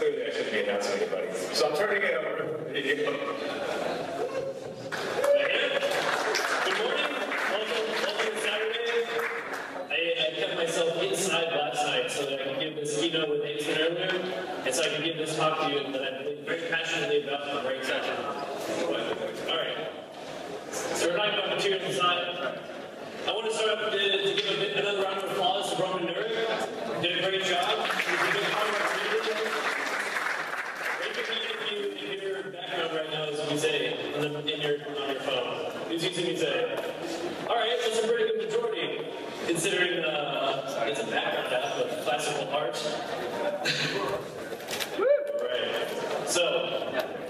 clearly I shouldn't be announcing anybody. So I'm turning it over. There you go. Good morning. Welcome to Saturday. I kept myself inside last night so that I could give this keynote with Nathan earlier, and so I could give this talk to you that I believe very passionately about the right session. All right. So we're talking about material design. I want to start off to give another round of applause to Roman Nurek. Did a great job. Raise your hand if your background right now is Mosaic on your phone. Who's using Mosaic? All right, that's a pretty good majority, considering it's a background app with classical art. Right. So,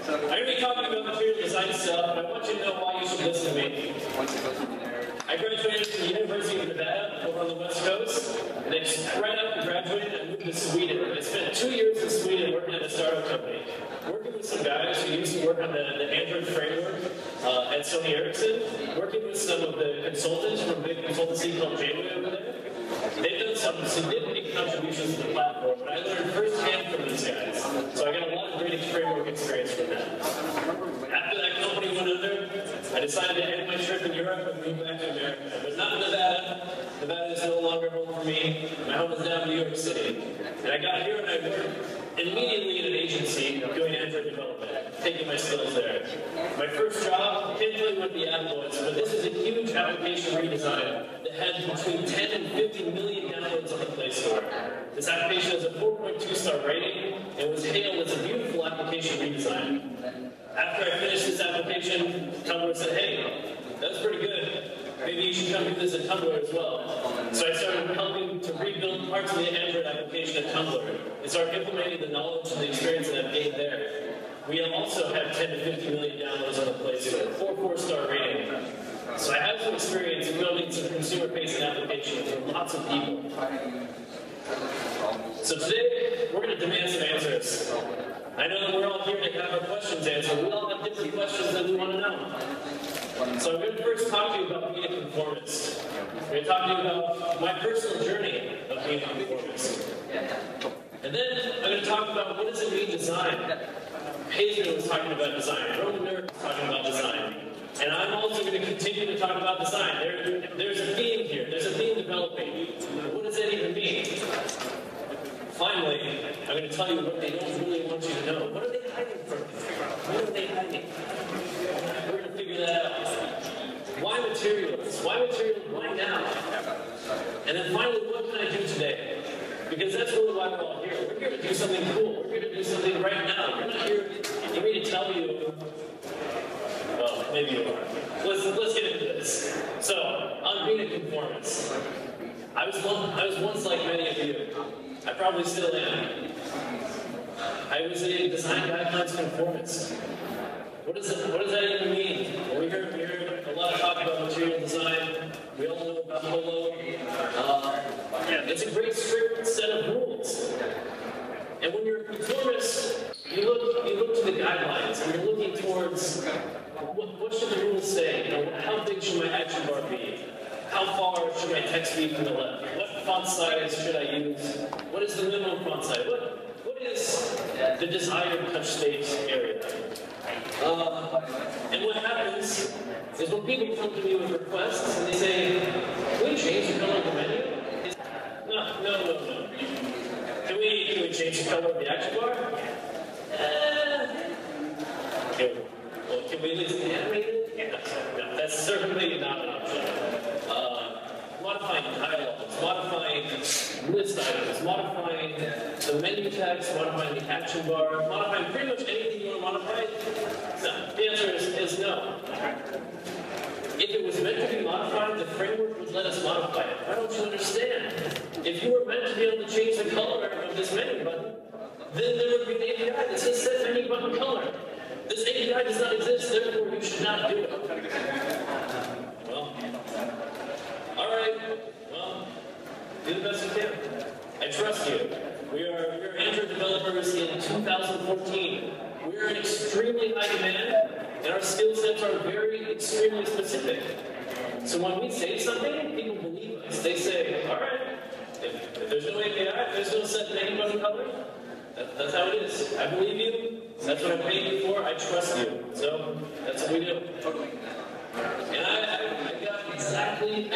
I'm going to be talking about material design stuff, and I want you to know why you should listen to me. I graduated from the University of Nevada over on the West Coast, and then right after graduating, I moved to Sweden. I spent 2 years in Sweden working at a startup company, working with some guys who used to work on the Android framework at Sony Ericsson, working with some of the consultants from a big consultancy called J-Way over there. They've done some significant contributions to the platform, and I learned firsthand from these guys. So I got a lot of great framework experience from them. After that company went under, I decided to end my trip in Europe and move back to America. But not Nevada. Nevada is no longer home for me. My home is now in New York City. And I got here and I worked immediately in an agency doing Android development, taking my skills there. My first job, can't tell you what the ad was, but this is a huge application redesign that had between 10 and 50 million downloads on the Play Store. This application has a 4.2-star rating and was hailed as a beautiful application redesign. After I finished this application, Tumblr said, hey, that's pretty good. Maybe you should come do this at Tumblr as well. So I started helping to rebuild parts of the Android application at Tumblr and started implementing the knowledge and the experience that I've gained there. We also have 10 to 50 million downloads on the Play Store, 4.4-star rating. So I have some experience in building some consumer-facing applications for lots of people. So today, we're going to demand some answers. I know that we're all here to have our questions answered. We all have different questions that we want to know. So I'm going to first talk to you about being a conformist. I'm going to talk to you about my personal journey of being a conformist. And then I'm going to talk about what does it mean design. Pedro was talking about design. Roman Nurek was talking about design. And I'm also going to continue to talk about design. There's a theme here. There's a theme developing. What does that even mean? Finally, I'm going to tell you what they don't really want you to know. What are they hiding from you? What are they hiding? We're going to figure that out. Why materials? Why materials? Why now? And then finally, what can I do today? Because that's really why we're all here. We're here to do something cool. We're here to do something right now. We're not here for me to tell you. Well, maybe you are. Let's get into this. So, on being a conformist. I was once like many of you. I probably still am. I was a design guidelines conformist. What does that even mean? Well, we heard a lot of talk about material design. We all know about Holo. It's a great strict set of rules. And when you're a conformist, you look to the guidelines, and you're looking towards what should the rules say? How big should my action bar be? How far should my text be from the left? What font size should I use? What is the minimum font size? What is the desired touch space area? And what happens is when people come to me with requests and they say, can we change the color of the menu? No. Can we change the color of the action bar? Can we at least animate it? No, that's certainly not an option. Modifying dialogues, modifying list items, modifying the menu text, modifying the action bar, modifying pretty much anything you want to modify. No, the answer is no. If it was meant to be modified, the framework would let us modify it. Why don't you understand? If you were meant to be able to change the color of this menu button, then there would be an API that says set menu button color. This API does not exist, therefore you should not do it. Well, all right. Well, do the best you can. I trust you. We are Android developers in 2014. We are in extremely high demand, and our skill sets are very extremely specific. So when we say something, people believe us. They say, all right, if there's no API, if there's no set menu button color, That's how it is. I believe you. That's what I'm paying you for. I trust you. So that's what we do. And I got exactly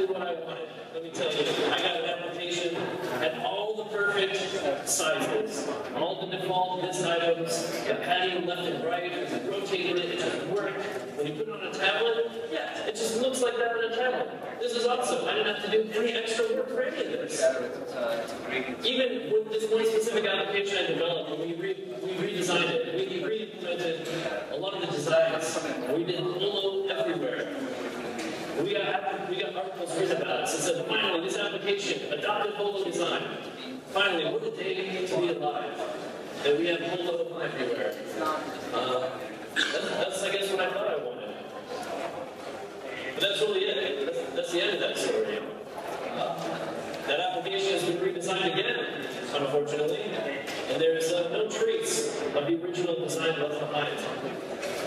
what I wanted. Let me tell you, I got an application at all the perfect sizes, all the default list items, got padding left and right, rotating it, it just worked. When you put it on a tablet, yeah, it just looks like that on a tablet. This is awesome. I didn't have to do any extra work for any of this. Even with this one specific application I developed, when we redesigned it, we re-implemented a lot of the designs. We did holo everywhere. We got articles written about it. So it said, finally, this application adopted holo design. Finally, what a day to be alive. That we have holo everywhere. That's, I guess, what I thought I wanted. But that's really it. That's the end of that story. That application has been redesigned again, unfortunately, and there's no trace of the original design left behind.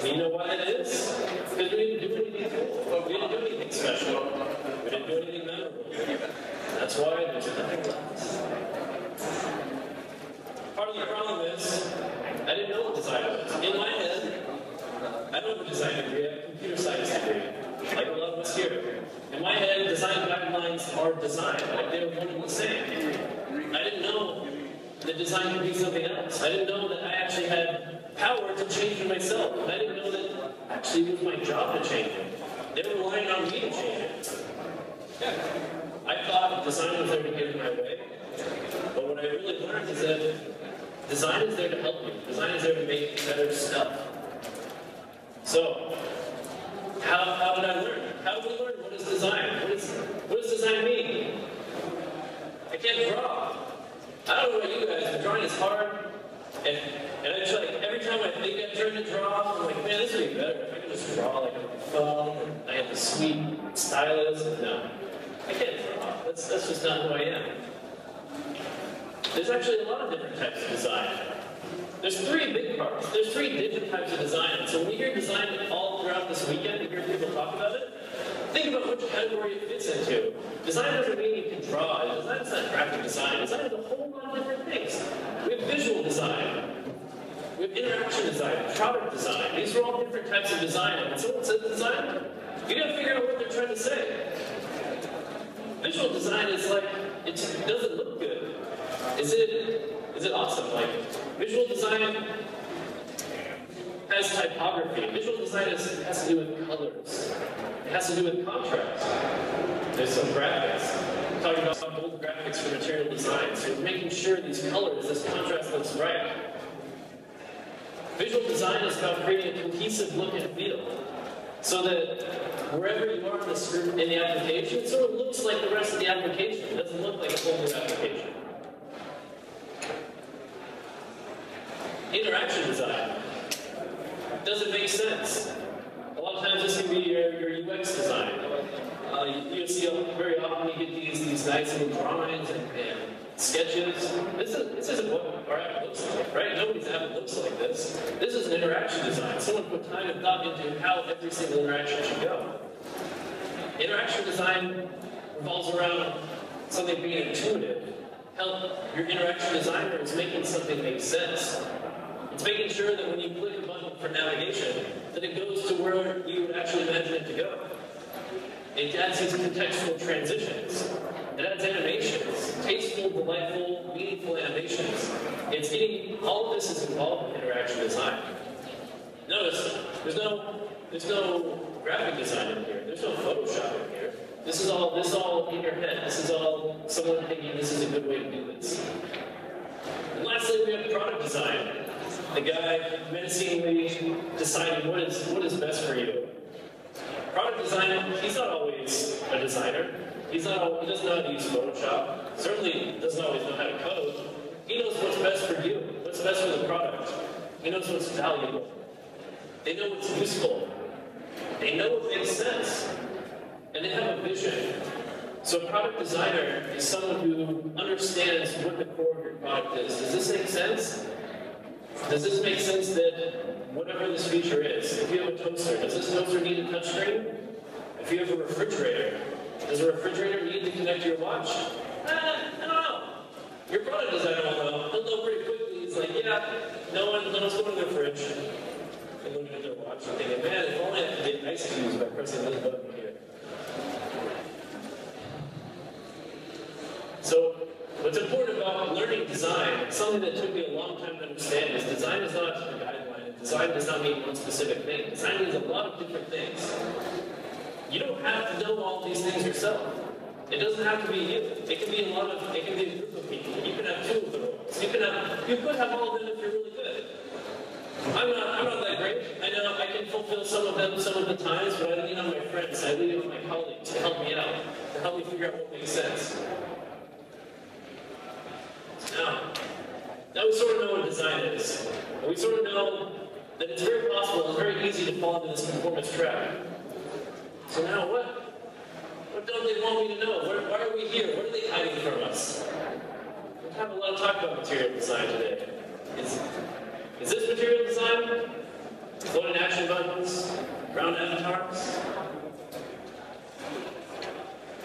And you know why that is? Because we didn't do anything cool. We didn't do anything special. We didn't do anything memorable. That's why there's nothing left. Part of the problem is, I didn't know what design was. In my head, I don't have a design degree, I have a computer science degree, like a lot of us here. In my head, design guidelines are design, like they were one and the same. I didn't know that design could be something else. I didn't know that I actually had power to change it myself. I didn't know that actually it was my job to change it. They were relying on me to change it. I thought design was there to get in my way, but what I really learned is that design is there to help you. Design is there to make better stuff. So, how did I learn? How did we learn what is design? What does design mean? I can't draw. I don't know about you guys, but drawing is hard. And I just, like, every time I think I'm trying to draw, I'm like, man, this would be better if I could just draw like on my phone. And I have the sweet stylus. No, I can't draw. That's just not who I am. There's actually a lot of different types of design. There's three big parts. There's three different types of design. So when you hear design all throughout this weekend, you hear people talk about it, think about which category it fits into. Design doesn't mean you can draw. Design is not graphic design. Design is a whole lot of different things. We have visual design. We have interaction design, product design. These are all different types of design. And when someone says design, you gotta figure out what they're trying to say. Visual design is like, it doesn't look good. Is it awesome? Like, visual design has typography. Visual design has to do with colors. It has to do with contrast. There's some graphics. I'm talking about bold graphics for material design. So making sure these colors, this contrast looks right. Visual design is about creating a cohesive look and feel. So that wherever you are in the application, it sort of looks like the rest of the application. It doesn't look like a whole new application. Interaction design. Does it make sense? A lot of times this can be your UX design. You see very often you get these nice little drawings and sketches. This isn't what our app looks like, right? Nobody's app looks like this. This is an interaction design. Someone put time and thought into how every single interaction should go. Interaction design revolves around something being intuitive. Help your interaction designer is making something make sense. It's making sure that when you click a button for navigation, that it goes to where you would actually imagine it to go. It adds these contextual transitions. It adds animations, tasteful, delightful, meaningful animations. It's getting, all of this is involved in interaction design. Notice, there's no graphic design in here. There's no Photoshop in here. This is all in your head. This is all someone thinking this is a good way to do this. And lastly, we have product design. The guy menacingly deciding what is best for you. Product design, he's not always a designer. He doesn't know how to use Photoshop. Certainly doesn't always know how to code. He knows what's best for you, what's best for the product. He knows what's valuable. They know what's useful. They know what makes sense. And they have a vision. So a product designer is someone who understands what the core of your product is. Does this make sense? Does this make sense that whatever this feature is, if you have a toaster, does this toaster need a touchscreen? If you have a refrigerator, does a refrigerator need to connect to your watch? I don't know. Your product designer will know. He'll know pretty quickly yeah, no one's going to their fridge and looking at their watch and thinking, man, if only I could get ice cubes by pressing this button here. So, what's important about learning design, something that took me a long time to understand, is design is not a guideline. Design does not mean one specific thing. Design means a lot of different things. You don't have to know all these things yourself. It doesn't have to be you. It can be a group of people. You can have two of the roles. You could have all of them if you're really good. I'm not that great. I know I can fulfill some of them some of the times, but I lean on my friends, I lean on my colleagues to help me out, to help me figure out what makes sense. Now we sort of know what design is. And we sort of know that it's very possible and very easy to fall into this conformist trap. So now what? What don't they want me to know? Why are we here? What are they hiding from us? We have a lot of talk about material design today. Is this material design? Floating action buttons? Round avatars?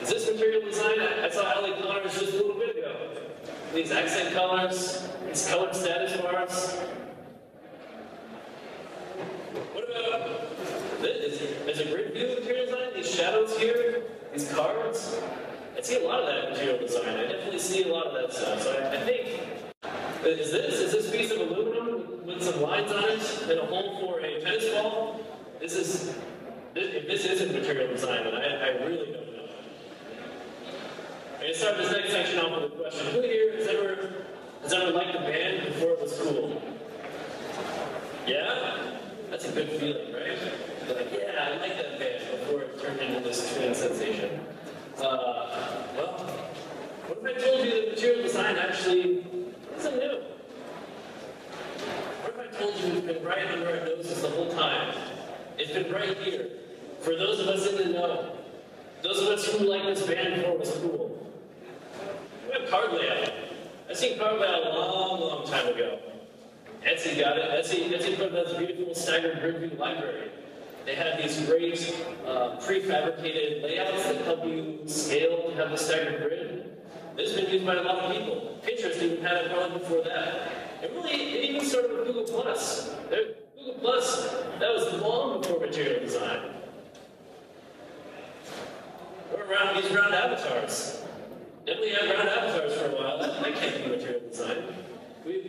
Is this material design? I saw Ellie Connors just a little bit ago. These accent colors, these colored status bars. What about this? Is a grid view material design? These shadows here? These cards? I see a lot of that in material design. I definitely see a lot of that stuff. So I think, is this piece of aluminum with some lines on it and a hole for a tennis ball? If this isn't material design, then I really don't know. I'm going to start this next section off with a question. Who here has ever liked a band before it was cool? Yeah? That's a good feeling, right? You're like, yeah, I like that band before it turned into this twin sensation. Well, what if I told you that material design actually isn't new? What if I told you it's been right under our noses the whole time? It's been right here. For those of us in the know. Those of us who like this band before it was cool. We have card layout. I've seen card layout a long time ago. Etsy got it. Etsy put this beautiful staggered grid view library. They had these great prefabricated layouts that help you scale to have the staggered grid. This has been used by a lot of people. Pinterest even had it probably before that. It even started with Google+. Google+, that was long before material design. Or around these round avatars. Definitely had round avatars for a while. That can't be material design.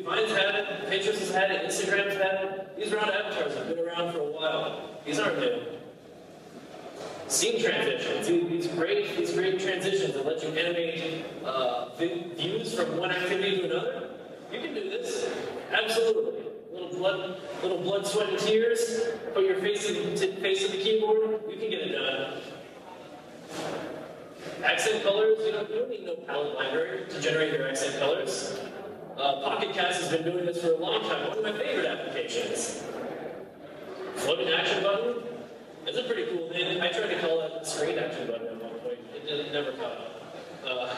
Vine's had it, Pinterest has had it, Instagram's had it. These round avatars have been around for a while. These aren't new. Scene transitions, these great transitions that let you animate views from one activity to another. You can do this, absolutely. Little blood, sweat, and tears. Put your face in the keyboard. You can get it done. Accent colors, you don't need no palette library to generate your accent colors. Pocket Cast has been doing this for a long time. One of my favorite applications. Floating action button. It's a pretty cool thing. I tried to call it screen action button at one point. It never caught up.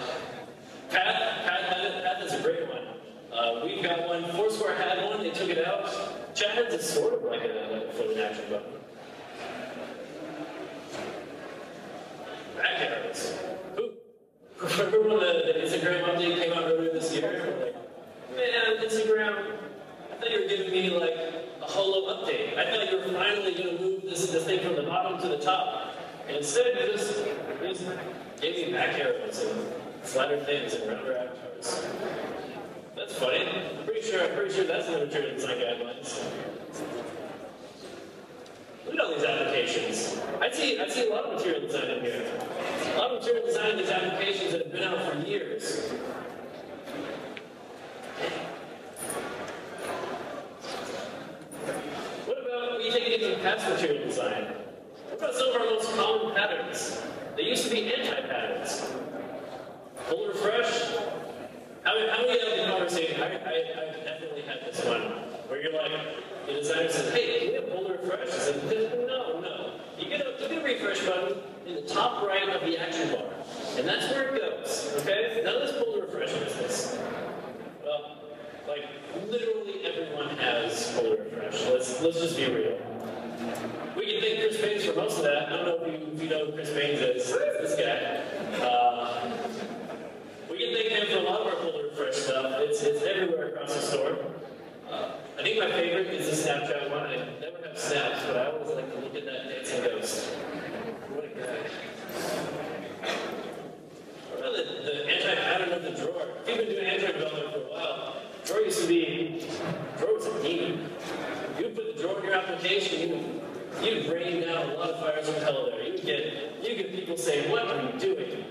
Path is a great one. We've got one. Foursquare had one. They took it out. Chat's is sort of like a floating action button. Back arrows. Remember when the Instagram update came out earlier this year? Like, man, Instagram, I thought you were giving me like a holo update. I thought you were finally going to move this thing from the bottom to the top. And instead, you just gave me back arrows and flatter things and rounder avatars. That's funny. I'm pretty sure that's in the material design guidelines. Look at all these applications. I see a lot of material design in here. A lot of material design in these applications that have been out for years. What about when you take it into past material design? What about some of our most common patterns? They used to be anti-patterns. Pull refresh. How many of the conversation? I've definitely had this one where you're like, the designer says, hey, can we have pull refresh? I said, no. You get a refresh button in the top right of the action bar. And that's where it goes. Okay? None of this pull refresh business. Well, like literally everyone has pull refresh. Let's just be real. We can thank Chris Baines for most of that. I don't know if you know who Chris Baines is. This guy. We can thank him for a lot of our pull refresh stuff. It's everywhere across the store. I think my favorite is the Snapchat one. I never have snaps, but I always like to look at that dancing ghost. What a guy. Well, the anti-pattern of the drawer. If you've been doing Android development for a while, drawer was a demon. You would put the drawer in your application, you'd rain down a lot of fires from hell there. You get people saying, what are you doing?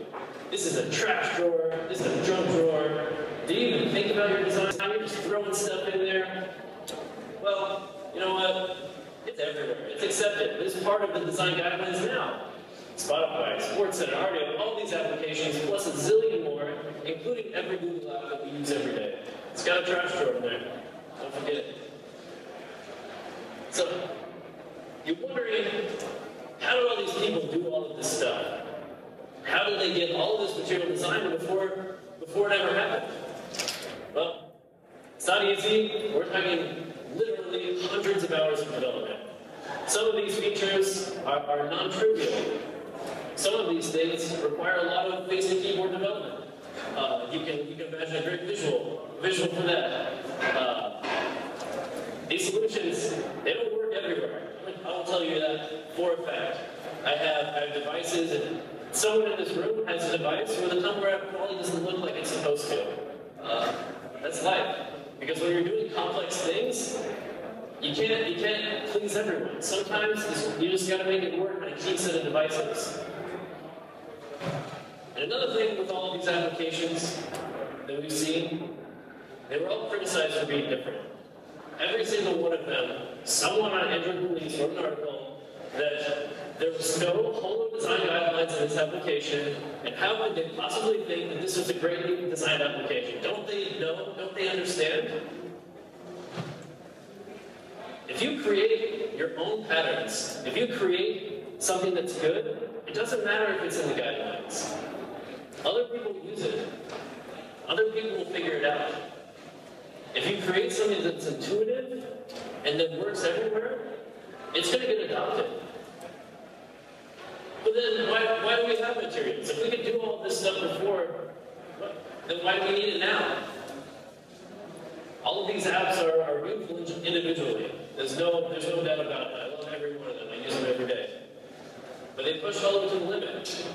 This is a trash drawer, this is a junk drawer. Do you even think about your design? You're just throwing stuff in there. Well, you know what? It's everywhere. It's accepted. This is part of the design guidelines now. Spotify, SportsCenter, audio, all these applications, plus a zillion more, including every Google app that we use every day. It's got a trash drawer in there. Don't forget it. So, you're wondering, how did all these people do all of this stuff? How did they get all of this material designed before it ever happened? Well, it's not easy. We're talking literally hundreds of hours of development. Some of these features are non-trivial. Some of these things require a lot of basic keyboard development. You can imagine a great visual for that. These solutions, they don't work everywhere. I will tell you that for a fact. I have devices, and someone in this room has a device where the Tumblr app probably doesn't look like it's supposed to. That's life. Because when you're doing complex things, you can't please everyone. Sometimes you just gotta make it work on a key set of devices. And another thing with all of these applications that we've seen, they were all criticized for being different. Every single one of them, someone on Android Police wrote an article that there was no holo design guidelines in this application, and how could they possibly think that this was a greatly designed application? Don't they know? Don't they understand? If you create your own patterns, if you create something that's good, it doesn't matter if it's in the guidelines. Other people use it. Other people will figure it out. If you create something that's intuitive and that works everywhere, it's going to get adopted. But then why do we have materials? If we could do all this stuff before, then why do we need it now? All of these apps are beautiful individually. There's no doubt about it. I love every one of them. I use them every day. But they push all the way to the limit.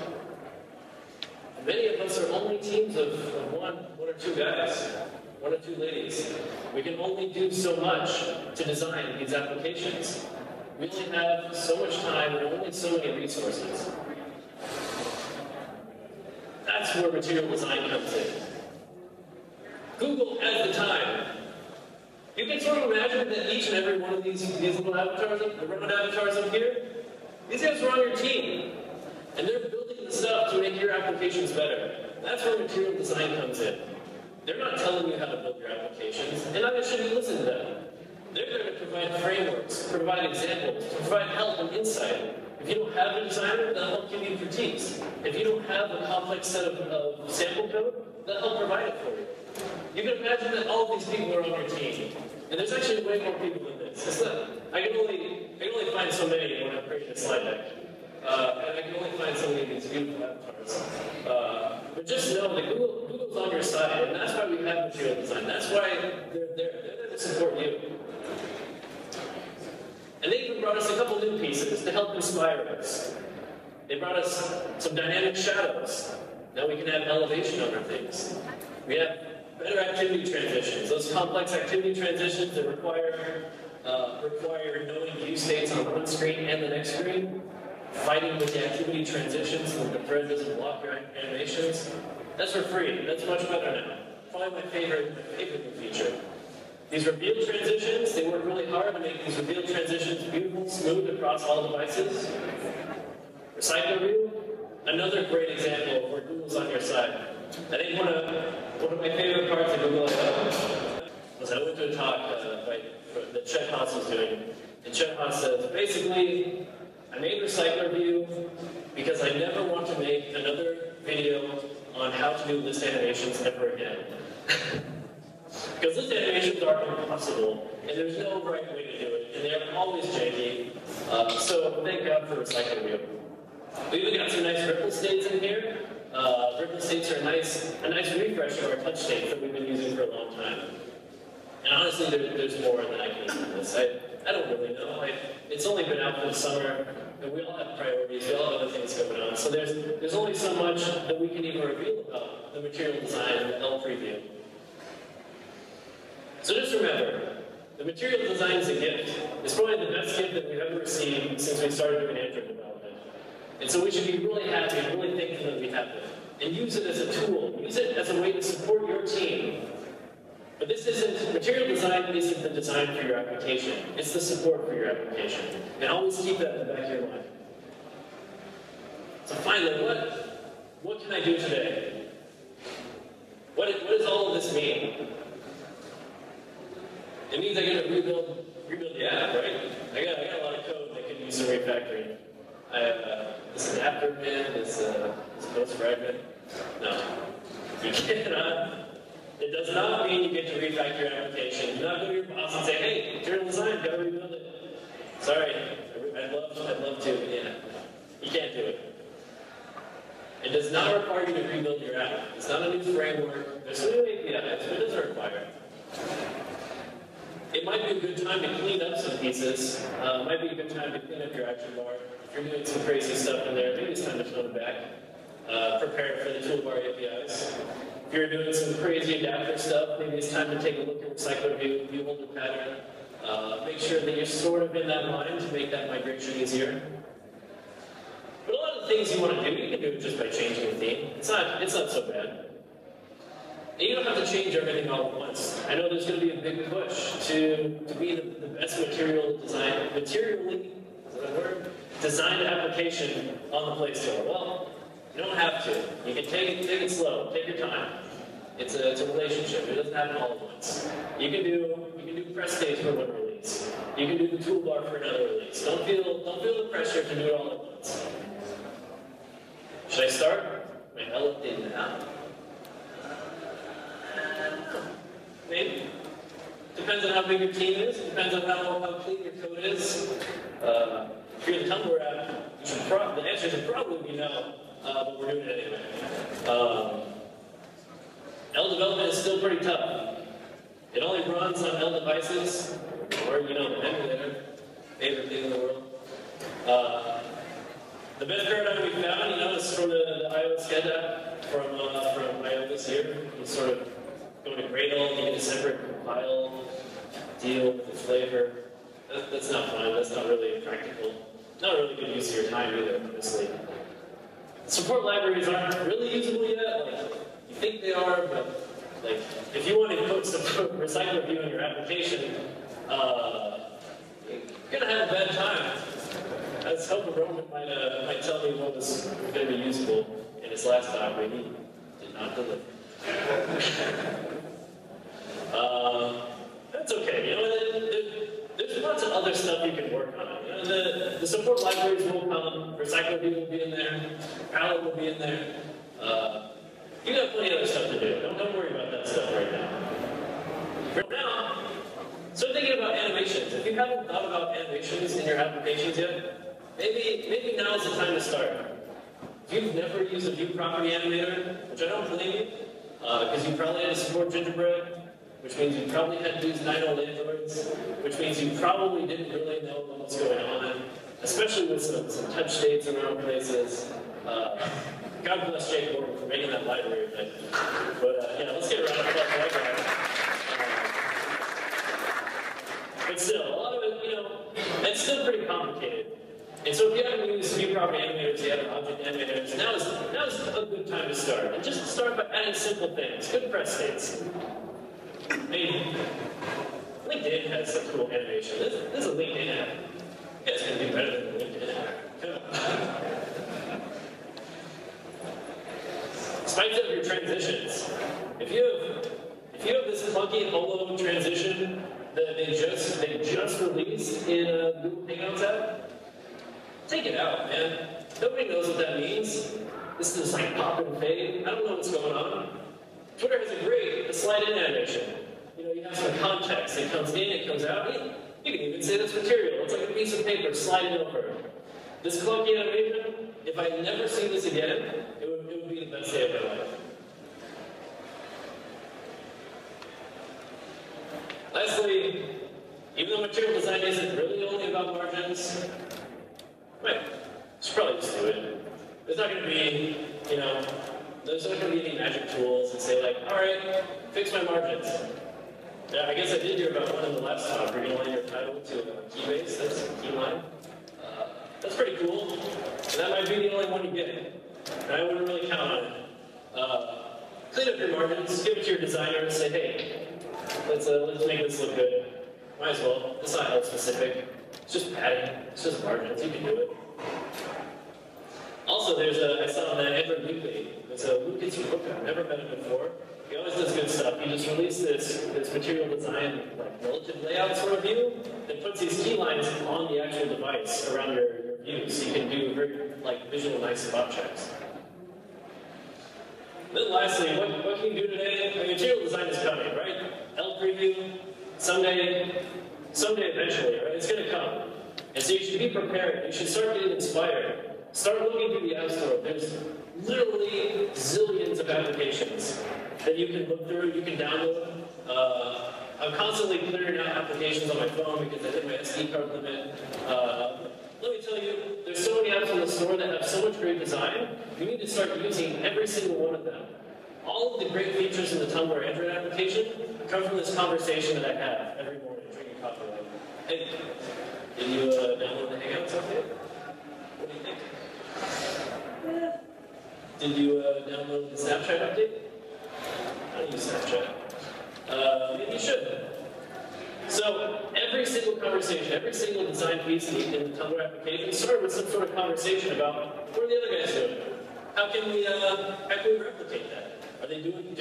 Many of us are only teams of one or two guys, one or two ladies. We can only do so much to design these applications. We only have so much time and only so many resources. That's where material design comes in. Google has the time. You can sort of imagine that each and every one of these little avatars, the robot avatars up here, these guys are on your team. And they're building the stuff to make your applications better. That's where material design comes in. They're not telling you how to build your applications, and I shouldn't listen to them. They're going to provide frameworks, provide examples, provide help and insight. If you don't have a designer, they'll help give you critiques. If you don't have a complex set of sample code, they'll help provide it for you. You can imagine that all of these people are on your team. And there's actually way more people than this. It's not, I can only find so many when I'm creating a slide deck. And I can only find so many of these beautiful avatars. But just know that Google's on your side, and that's why we have material design. That's why they're there. They're there to support you. And they even brought us a couple new pieces to help inspire us. They brought us some dynamic shadows. Now we can have elevation over things. We have better activity transitions. Those complex activity transitions that require knowing view states on one screen and the next screen. Fighting with the activity transitions so that the thread doesn't block your animations. That's for free. That's much better now. Probably my favorite new feature. These reveal transitions, they work really hard to make these reveal transitions beautiful, smooth across all devices. Recycle view, another great example of where Google's on your side. I think one of my favorite parts of Google I/O was I went to a talk that Chet Haas was doing, and Chet Haas says, basically, I made Recycler View because I never want to make another video on how to do list animations ever again. Because list animations are impossible, and there's no right way to do it, and they're always janky. So thank God for Recycler View. We even got some nice ripple states in here. Ripple states are a nice refresh of our touch states that we've been using for a long time. And honestly, there's more than I can do this. I don't really know. It's only been out for the summer, and we all have priorities. We all have other things going on. So there's only so much that we can even reveal about the material design and the L preview. So just remember, the material design is a gift. It's probably the best gift that we've ever received since we started doing Android development. And so we should be really happy and really thankful that we have it. And use it as a tool. Use it as a way to support your team. But material design isn't the design for your application. It's the support for your application. And always keep that in the back of your mind. So finally, what can I do today? What does all of this mean? It means I got to rebuild the app, right? I got a lot of code that could use some refactoring. This adapter bin, this post fragment. No, you cannot. It does not mean you get to refactor your application. You're not go to your boss and say, "Hey, material design, gotta rebuild it." Sorry, I'd love to, but yeah, you can't do it. It does not require you to rebuild your app. It's not a new framework. There's no APIs, but it doesn't require it. It might be a good time to clean up some pieces. It might be a good time to clean up your action bar. If you're doing some crazy stuff in there, maybe it's time to tone it back. Prepare for the toolbar APIs. If you're doing some crazy adapter stuff, maybe it's time to take a look at recycler view holder pattern. Make sure that you're sort of in that mind to make that migration easier. But a lot of the things you want to do, you can do it just by changing the theme. It's not so bad. And you don't have to change everything all at once. I know there's going to be a big push to be the best materially designed application on the Play Store. Well, you don't have to. You can take it slow. Take your time. It's a relationship. It doesn't happen all at once. You can do press stage for one release. You can do the toolbar for another release. Don't feel the pressure to do it all at once. Should I start? My L update now. Maybe. Depends on how big your team is. Depends on how clean your code is. If you're the Tumblr app, the answer should probably be no, but we're doing it anyway. L development is still pretty tough. It only runs on L devices, or the emulator, favorite thing in the world. The best paradigm we found, is from the iOS Sketch app from iOS here. You sort of go to Gradle, you get a separate compile deal with the flavor. That's not fun. That's not really practical. Not a really good use of your time either, honestly. Support libraries aren't really usable yet. You think they are, but if you want to put some recycler view in your application, you're gonna have a bad time. As Helper Roman might tell me what was going to be usable in his last time, but he did not deliver. That's okay. There's lots of other stuff you can work on. The support libraries will come. Recycler view will be in there. Palette will be in there. You got plenty of other stuff to do. Don't worry about that stuff right now. For now, start thinking about animations. If you haven't thought about animations in your applications yet, maybe now is the time to start. If you've never used a view property animator, which I don't blame you, because you probably had to support Gingerbread, which means you probably had to use 9.0 Androids, which means you probably didn't really know what was going on, especially with some touch states in wrong places. God bless Jake Gordon for making that library thing. But let's get around to that guy. But still, a lot of it, it's still pretty complicated. And so if you haven't used view property animators yet, or object animators, now is a good time to start. And just start by adding simple things, good press states. I mean, LinkedIn has some cool animation. This is a LinkedIn app. You guys can do better than the LinkedIn app. Come on. Spice up your transitions. If you have this funky holo transition that they just released in a Google Hangouts app, take it out, man. Nobody knows what that means. This is like pop and fade. I don't know what's going on. Twitter has a great slide-in animation. You have some context. It comes in, it comes out. You can even say that's material. It's like a piece of paper sliding over. This clunky animation, if I never see this again, it would be the best day of my life. Lastly, even though material design isn't really only about margins, right, should probably just do it. There's not going to be, there's not going to be any magic tools and say like, all right, fix my margins. Yeah, I guess I did hear about one in the last talk. We're going to line your title to a key base, that's a key line. That's pretty cool. And that might be the only one you get. And I wouldn't really count on it. Clean up your margins, give it to your designer and say, hey, let's make this look good. Might as well. It's not health specific. It's just padding. It's just margins. You can do it. Also, I saw on that Edward Weekly, there's a Luke gets your book. I've never met him before. He always does good stuff. He just released this material design, like relative layout sort of view that puts these key lines on the actual device around your view, so you can do very visual nice spot checks. Then lastly, what can you do today? Material design is coming, right? L preview, someday eventually, right? It's going to come. And so you should be prepared. You should start getting inspired. Start looking through the App Store. There's literally zillions of applications that you can look through, you can download. I'm constantly clearing out applications on my phone because I hit my SD card limit. Let me tell you, there's so many apps on the store that have so much great design, you need to start using every single one of them. All of the great features in the Tumblr Android application come from this conversation that I have every morning drinking coffee. Hey, did you download the Hangouts update? What do you think? Did you download the Snapchat update? I don't use Snapchat. Maybe you should. So every single conversation, every single design piece in the Tumblr application started with some sort of conversation about what are the other guys doing? How can we replicate that? Do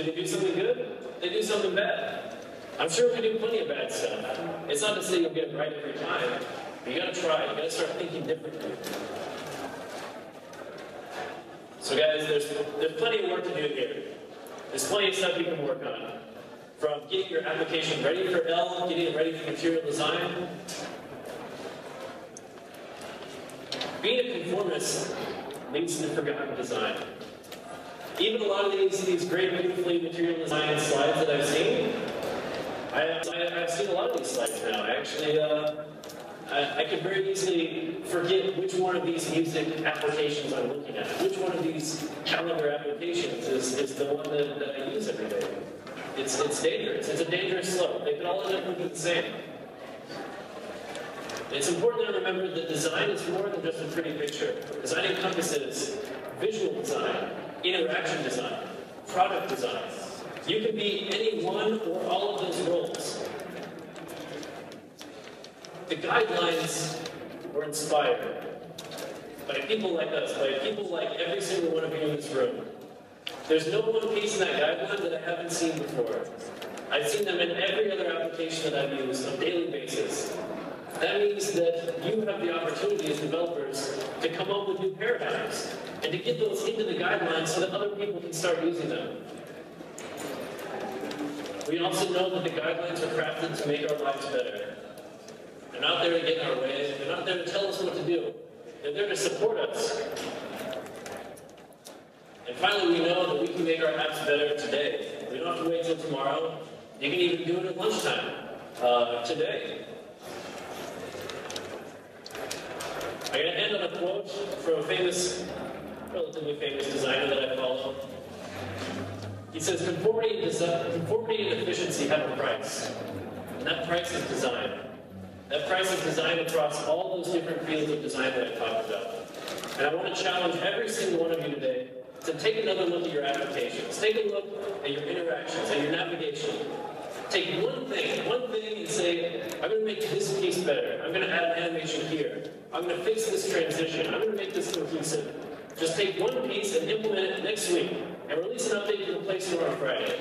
they do something good? They do something bad. I'm sure we do plenty of bad stuff. It's not to say you'll get it right every time, but you gotta try. You gotta start thinking differently. So guys, there's plenty of work to do here. There's plenty of stuff you can work on. From getting your application ready for L, getting it ready for material design. Being a conformist leads to forgotten design. Even a lot of these great, beautifully material design slides that I've seen, I've seen a lot of these slides now. Actually, I could very easily forget which one of these music applications I'm looking at. Which one of these calendar applications is the one that I use every day. It's dangerous. It's a dangerous slope. They can all end up looking the same. It's important to remember that design is more than just a pretty picture. Design encompasses visual design, interaction design, product design. You can be any one or all of those roles. The guidelines were inspired by people like us, by people like every single one of you in this room. There's no one piece in that guideline that I haven't seen before. I've seen them in every other application that I've used on a daily basis. That means that you have the opportunity as developers to come up with new paradigms and to get those into the guidelines so that other people can start using them. We also know that the guidelines are crafted to make our lives better. They're not there to get in our way. They're not there to tell us what to do. They're there to support us. And finally, we know that we can make our apps better today. We don't have to wait till tomorrow. You can even do it at lunchtime today. I'm going to end on a quote from a relatively famous designer that I follow. He says, conformity and efficiency have a price. And that price is design. That price is design across all those different fields of design that I talked about. And I want to challenge every single one of you today to take another look at your applications. Take a look at your interactions, at your navigation. Take one thing and say, I'm going to make this piece better. I'm going to add an animation here. I'm going to fix this transition. I'm going to make this cohesive. Just take one piece and implement it next week and release an update to the Play Store on Friday.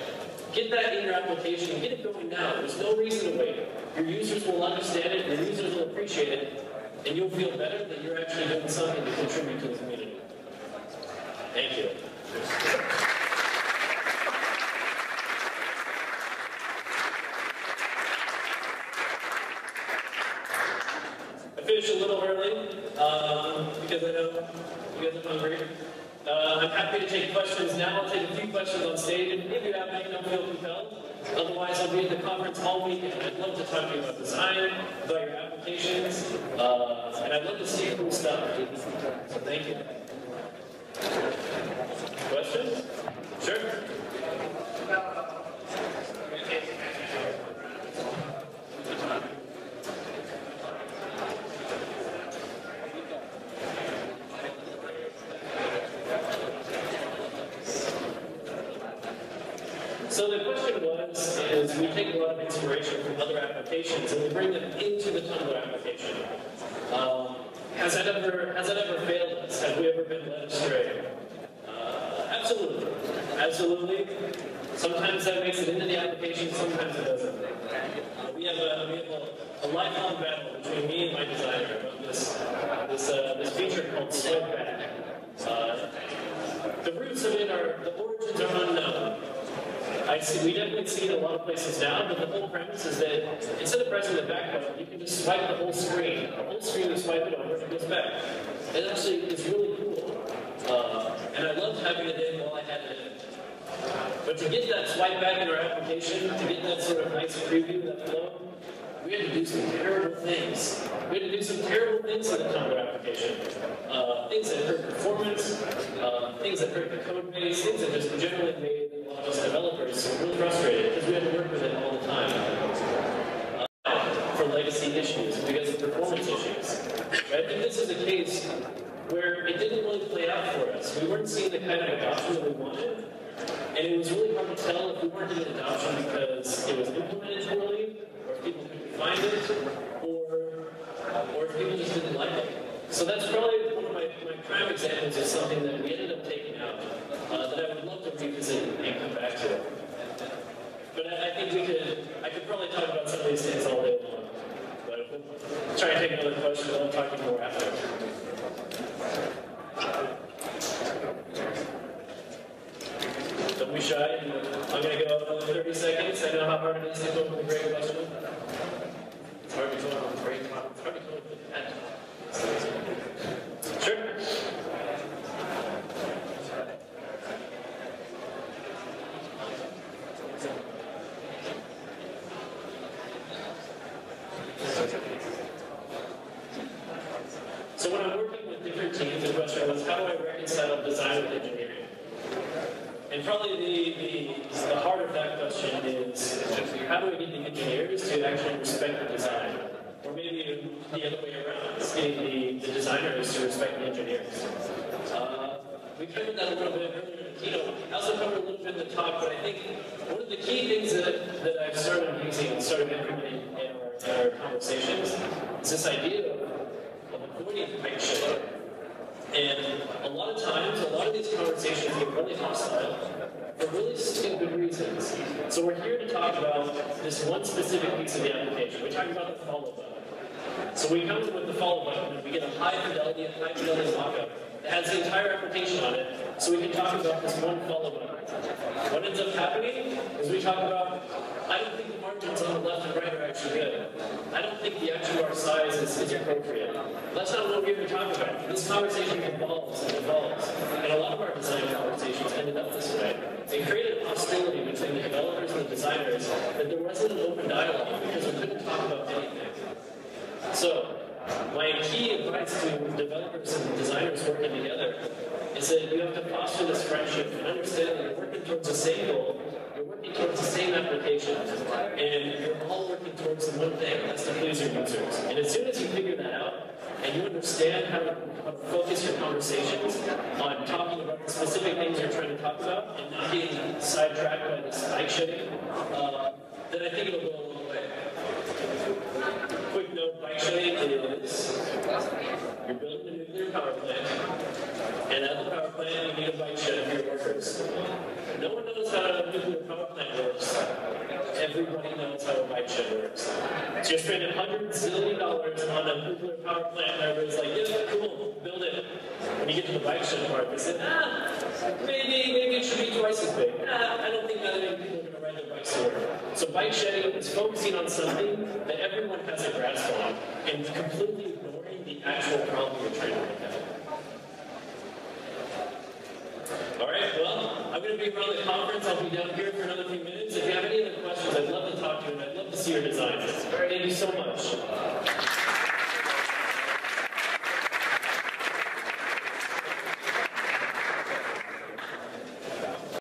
Get that in your application. Get it going now. There's no reason to wait. Your users will understand it. Your users will appreciate it. And you'll feel better that you're actually doing something to contribute to the community. Thank you. I finished a little early because I know you guys are hungry. I'm happy to take questions now. I'll take a few questions on stage. If you have any, don't feel compelled. Otherwise, I'll be at the conference all weekend. I'd love to talk to you about design, about your applications, and I'd love to see cool stuff. So thank you. Questions? Sure. So the question is we take a lot of inspiration from other applications and we bring them into the Tumblr application. Has that ever failed us? Have we ever been led astray? Absolutely. Absolutely. Sometimes that makes it into the application, sometimes it doesn't. We have a lifelong battle between me and my designer about this feature called swipe back. The roots of it the origins are unknown. We definitely see it in a lot of places now, but the whole premise is that instead of pressing the back button, you can just swipe the whole screen. The whole screen, you swipe it over and it goes back. It actually is really cool. And I loved having it in while I had it in. But to get that swipe back in our application, to get that sort of nice preview, that flow, we had to do some terrible things. We had to do some terrible things in the Tumblr application. Things that hurt performance, things that hurt the code base, things that just generally made a lot of us developers really frustrated because we had to work with it all the time. For legacy issues, because of performance issues. I think this is a case where it didn't really play out for us. We weren't seeing the kind of adoption that we wanted, and it was really hard to tell if we weren't getting adoption because it was implemented poorly, or if people couldn't find it, or if people just didn't like it. So that's probably one of my prime examples of something that we ended up taking out that I would love to revisit and come back to. But I think I could probably talk about some of these things all day long. But if we'll try and take another question, I'll talk to you more after. Don't be shy. I'm going to go another 30 seconds. I know how hard it is to come up with a great question. It's hard to come up with a great problem. It's hard to come up with that. Sure. So when I'm working with different teams, the question was, how do I reconcile design with engineering? And probably the heart of that question is, how do I get the engineers to actually respect the design? Or maybe even the other way around, it's getting the designers to respect the engineers. We covered that a little bit earlier in the keynote. I also covered a little bit in the talk, but I think one of the key things that I've started using and started implementing in our conversations is this idea of avoiding bike shedding. And a lot of times, a lot of these conversations get really hostile for really stupid reasons. So we're here to talk about this one specific piece of the application. We're talking about the follow button. So we come in with the follow button and we get a high fidelity mock-up that has the entire application on it, so we can talk about this one follow button. What ends up happening is we talk about, I don't think the margins on the left and right are actually good. I don't think the action bar size is appropriate. That's not what we're here to talk about. This conversation evolves and evolves. And a lot of our design conversations ended up this way. They created hostility between the developers and the designers that there wasn't an open dialogue because we couldn't talk about anything. So, my key advice to developers and designers working together is that you have to foster this friendship and understand that you're working towards the same goal, you're working towards the same application, and you're all working towards the one thing, and that's to please your users. And as soon as you figure that out, and you understand how to focus your conversations on talking about the specific things you're trying to talk about, and not being sidetracked by this bike shedding, then I think it'll go a long way. Quick note, bike shedding is you're building a nuclear power plant, and at the power plant you need a bike shed for your workers. No one knows how a nuclear power plant works. Everybody knows how a bike shed works. So you're spending $100 zillion on a nuclear power plant, and everybody's like, yeah, cool, build it. When you get to the bike shed part, they say, maybe it should be twice as big. I don't think that many people are going to ride their bikes to work. So bike shedding is focusing on something that everyone has a grasp on, and completely ignoring the actual problem you're trying to look at. All right, well, I'm going to be around the conference. I'll be down here for another few minutes. If you have any other questions, see your designs. Thank you so much.